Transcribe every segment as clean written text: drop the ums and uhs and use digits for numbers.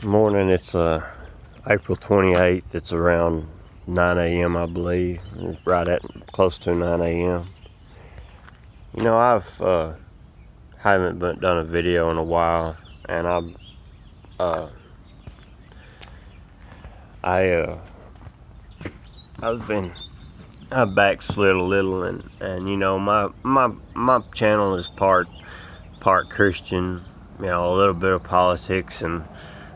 Morning, it's April 28th. It's around 9 a.m. I believe. It's right at close to 9 a.m. You know, haven't done a video in a while, and I've backslid a little, and you know, my channel is part Christian, you know, a little bit of politics and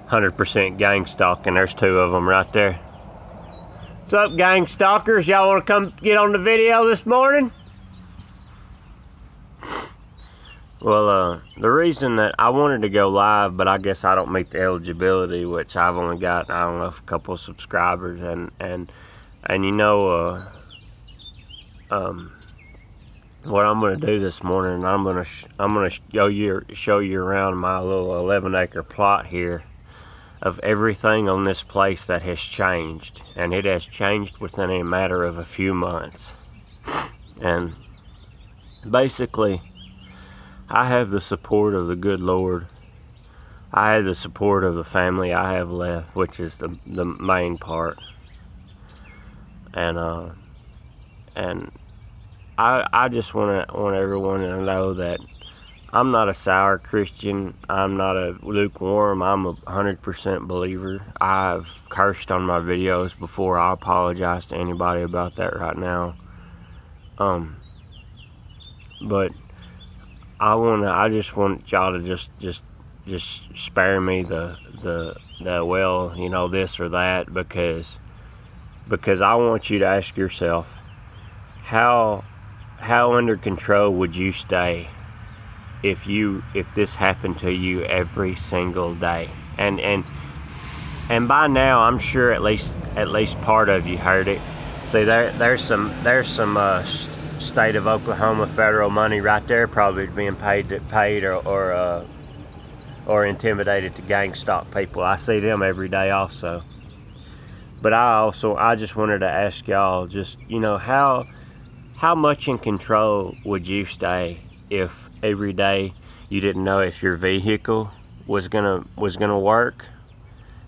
100% gang stalking. There's two of them right there. What's up, gang stalkers? Y'all want to come get on the video this morning? Well, the reason that I wanted to go live, but I guess I don't meet the eligibility, which I've only got, I don't know, a couple of subscribers, and you know, what I'm going to do this morning, I'm going to show you around my little 11-acre plot here of everything on this place that has changed, and it has changed within a matter of a few months. And basically, I have the support of the good Lord. I have the support of the family I have left, which is the main part. And I just want everyone to know that I'm not a sour Christian. I'm not a lukewarm. I'm a 100% believer. I've cursed on my videos before. I apologize to anybody about that right now. But I just want y'all to just spare me the well, you know, this or that, because I want you to ask yourself, how under control would you stay if this happened to you every single day? And by now, I'm sure at least part of you heard it. See, there's some state of Oklahoma federal money right there, probably being paid or intimidated to gang stalk people. I see them every day also. But I just wanted to ask y'all, just, you know, how much in control would you stay if every day you didn't know if your vehicle was gonna work?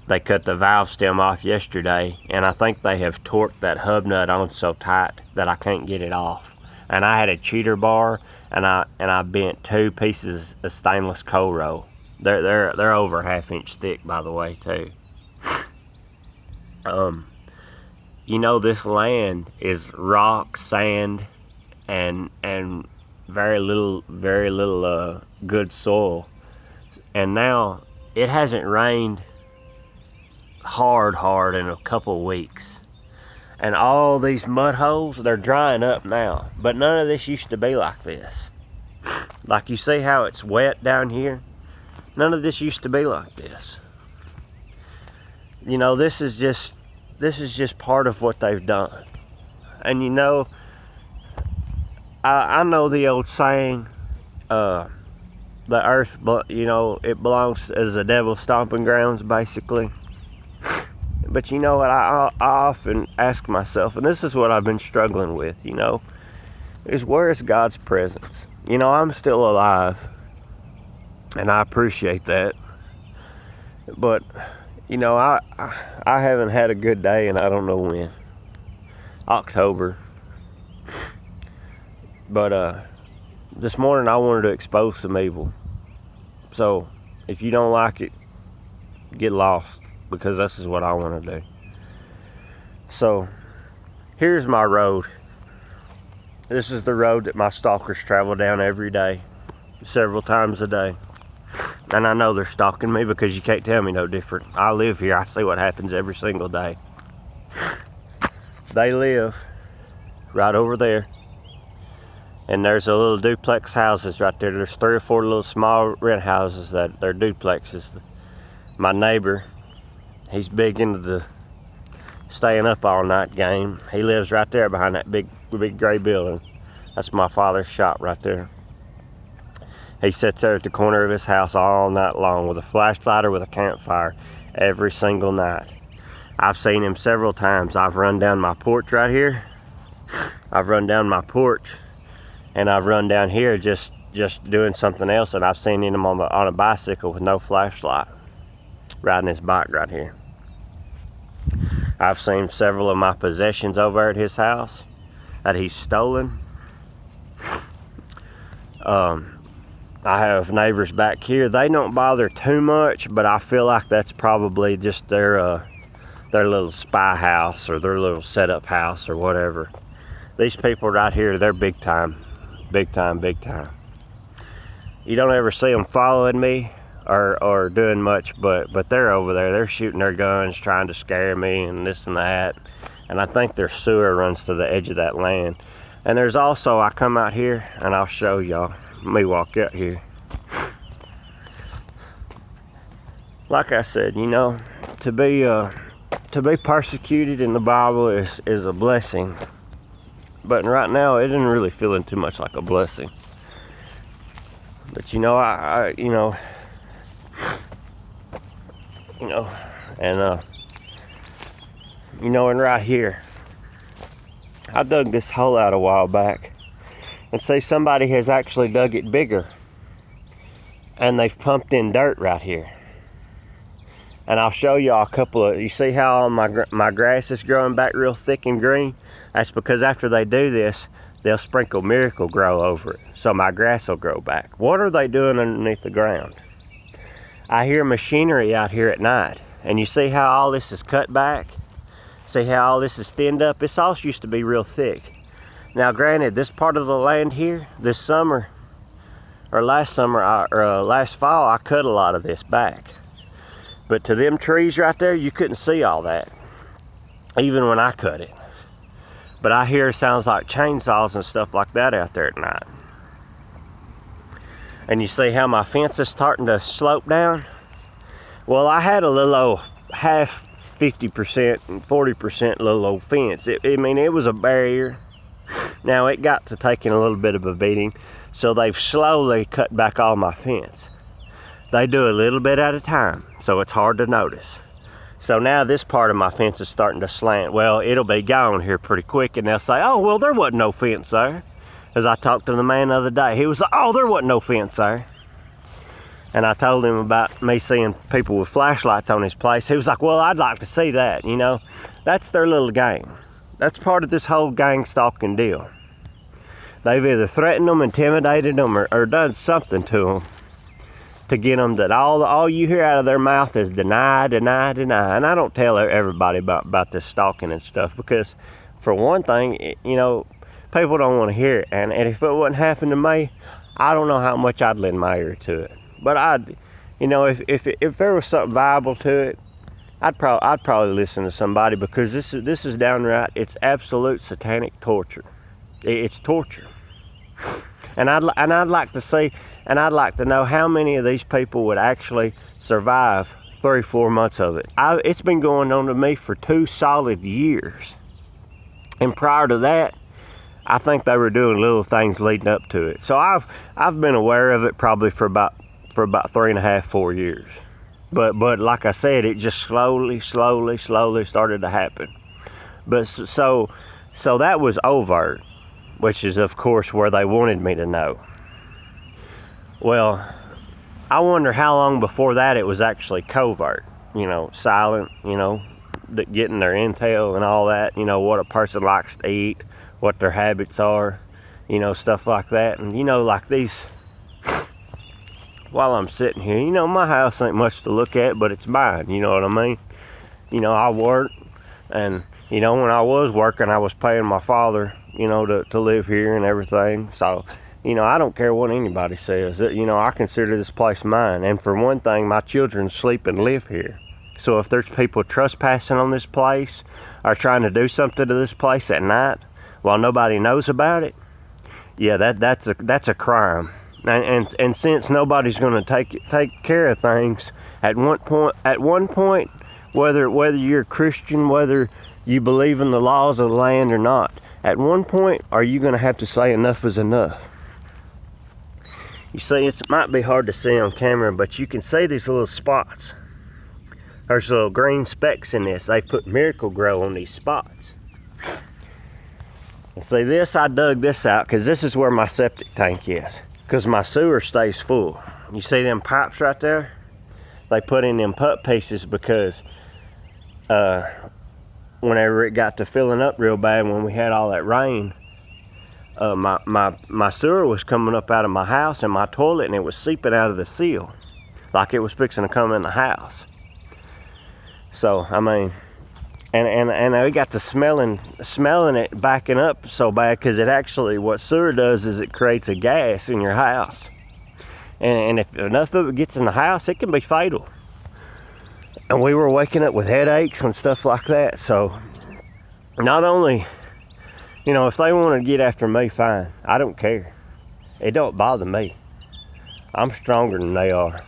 They cut the valve stem off yesterday, and I think they have torqued that hub nut on so tight that I can't get it off. And I had a cheater bar, and I bent 2 pieces of stainless coal roll. They're over 1/2 inch thick, by the way, too. You know, this land is rock, sand, and very little good soil. And now it hasn't rained hard in a couple weeks, and all these mud holes, they're drying up now. But none of this used to be like this. Like, you see how it's wet down here? None of this used to be like this. You know, this is just part of what they've done. And you know, I know the old saying, the earth, you know, it belongs as the devil's stomping grounds, basically. But you know what, I often ask myself, and this is what I've been struggling with, you know, is where is God's presence? You know, I'm still alive, and I appreciate that. But, you know, I haven't had a good day, and I don't know when. October. But this morning I wanted to expose some evil. So if you don't like it, get lost, because this is what I want to do. So here's my road. This is the road that my stalkers travel down every day, several times a day. And I know they're stalking me, because you can't tell me no different. I live here. I see what happens every single day. They live right over there. And there's a little duplex houses right there. There's 3 or 4 little small rent houses that they're duplexes. My neighbor, he's big into the staying up all night game. He lives right there behind that big gray building. That's my father's shop right there. He sits there at the corner of his house all night long with a flashlight or with a campfire every single night. I've seen him several times. I've run down my porch right here. I've run down my porch, and I've run down here just doing something else, and I've seen him on a bicycle with no flashlight. riding his bike right here. I've seen several of my possessions over at his house that he's stolen. I have neighbors back here. They don't bother too much, but I feel like that's probably just their little spy house or their little setup house or whatever. These people right here, they're big time. Big time, big time. You don't ever see them following me or doing much, but they're over there. They're shooting their guns, trying to scare me and this and that. And I think their sewer runs to the edge of that land. And there's also, I come out here and I'll show y'all. Let me walk out here. Like I said, you know, to be persecuted in the Bible is a blessing. But right now, it isn't really feeling too much like a blessing. But you know, and right here, I dug this hole out a while back, and see somebody has actually dug it bigger, and they've pumped in dirt right here. And I'll show y'all a couple of, you see how all my grass is growing back real thick and green? That's because after they do this, they'll sprinkle Miracle Grow over it, so my grass will grow back. What are they doing underneath the ground? I hear machinery out here at night, and you see how all this is cut back? See how all this is thinned up? This all used to be real thick. Now granted, this part of the land here, this summer, or last summer, last fall, I cut a lot of this back. But to them trees right there, you couldn't see all that, even when I cut it. But I hear sounds like chainsaws and stuff like that out there at night. And you see how my fence is starting to slope down? Well, I had a little old half 50% and 40% little old fence. I mean, it was a barrier. Now it got to taking a little bit of a beating, so they've slowly cut back all my fence. They do a little bit at a time, so it's hard to notice. So now this part of my fence is starting to slant. Well, it'll be gone here pretty quick, and they'll say, oh, well, there wasn't no fence there. As I talked to the man the other day, he was like, oh, there wasn't no fence there. And I told him about me seeing people with flashlights on his place. He was like, well, I'd like to see that, you know. That's their little game. That's part of this whole gang stalking deal. They've either threatened them, intimidated them, or done something to them to get them that all you hear out of their mouth is deny, deny, deny. And I don't tell everybody about this stalking and stuff because, for one thing, you know, people don't want to hear it. And if it wouldn't happen to me, I don't know how much I'd lend my ear to it. But you know, if there was something viable to it, I'd probably listen to somebody, because this is downright, it's absolute satanic torture. It's torture. And I'd like to see, and I'd like to know how many of these people would actually survive 3-4 months of it. It's been going on to me for 2 solid years. And prior to that, I think they were doing little things leading up to it. So I've been aware of it probably for about 3.5-4 years. But like I said, it just slowly started to happen. But so that was overt, which is of course where they wanted me to know. Well, I wonder how long before that it was actually covert, you know, silent, you know, getting their intel and all that, you know, what a person likes to eat, what their habits are, you know, stuff like that. And you know, like these, while I'm sitting here, you know, my house ain't much to look at, but it's mine, you know what I mean? You know, I work, and you know, when I was working, I was paying my father, you know, to live here and everything. So, you know, I don't care what anybody says. You know, I consider this place mine. And for one thing, my children sleep and live here. So if there's people trespassing on this place or trying to do something to this place at night while nobody knows about it, yeah, that's a crime. And since nobody's going to take care of things at one point, whether you're a Christian, whether you believe in the laws of the land or not, at one point are you going to have to say enough is enough. You see, it might be hard to see on camera, but you can see these little spots. There's little green specks in this. They put Miracle Grow on these spots. And see this, I dug this out because this is where my septic tank is, because my sewer stays full. You see them pipes right there? they put in them pup pieces because whenever it got to filling up real bad when we had all that rain, my sewer was coming up out of my house and my toilet, and it was seeping out of the seal like it was fixing to come in the house. So I mean, and I got to smelling it backing up so bad, because it actually, what sewer does is it creates a gas in your house, and if enough of it gets in the house, it can be fatal. And we were waking up with headaches and stuff like that. So not only, you know, if they want to get after me, fine, I don't care, it don't bother me, I'm stronger than they are.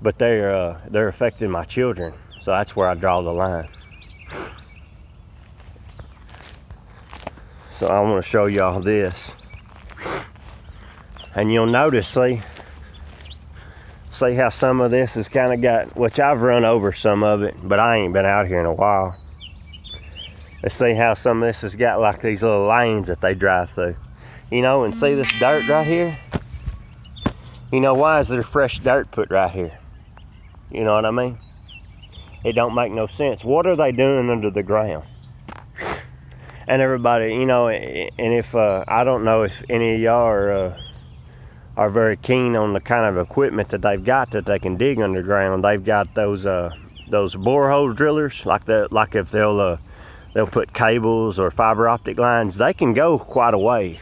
But they're affecting my children, so that's where I draw the line. So I want to show y'all this, and you'll notice, see how some of this has kind of got, which I've run over some of it, but I ain't been out here in a while. Let's see how some of this has got like these little lanes that they drive through, you know. And see this dirt right here, you know, why is there fresh dirt put right here? You know what I mean? It don't make no sense. What are they doing under the ground? And everybody, you know, and if I don't know if any of y'all are very keen on the kind of equipment that they've got that they can dig underground. They've got those borehole drillers, like if they'll put cables or fiber optic lines, they can go quite a ways.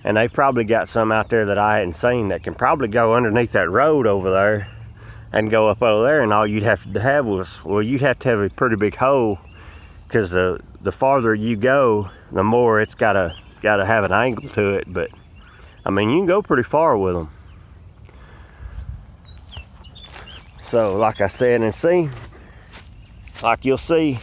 And they've probably got some out there that I hadn't seen that can probably go underneath that road over there and go up over there, and all you'd have to have was, well, you'd have to have a pretty big hole, because the farther you go, the more it's gotta have an angle to it. But I mean, you can go pretty far with them. So like I said, and see, like you'll see